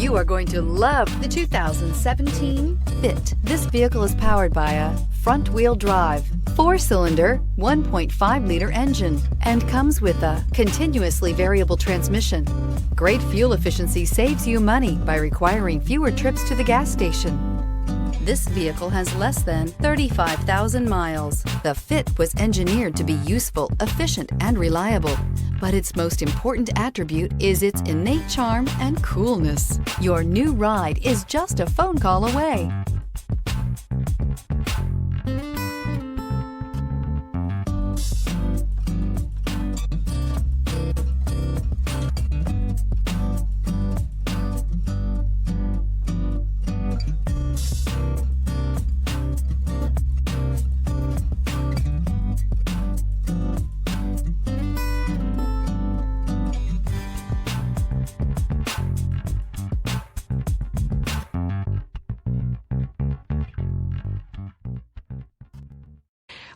You are going to love the 2017 Fit. This vehicle is powered by a front-wheel drive, 4-cylinder, 1.5-liter engine, and comes with a continuously variable transmission. Great fuel efficiency saves you money by requiring fewer trips to the gas station. This vehicle has less than 35,000 miles. The Fit was engineered to be useful, efficient, and reliable. But its most important attribute is its innate charm and coolness. Your new ride is just a phone call away.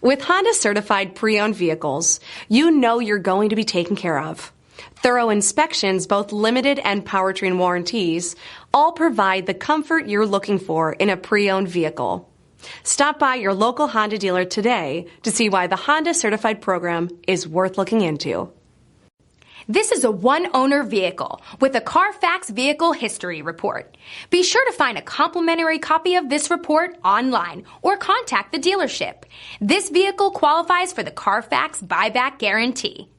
With Honda certified pre-owned vehicles, you know you're going to be taken care of. Thorough inspections, both limited and powertrain warranties, all provide the comfort you're looking for in a pre-owned vehicle. Stop by your local Honda dealer today to see why the Honda certified program is worth looking into. This is a one-owner vehicle with a Carfax Vehicle History Report. Be sure to find a complimentary copy of this report online or contact the dealership. This vehicle qualifies for the Carfax Buyback Guarantee.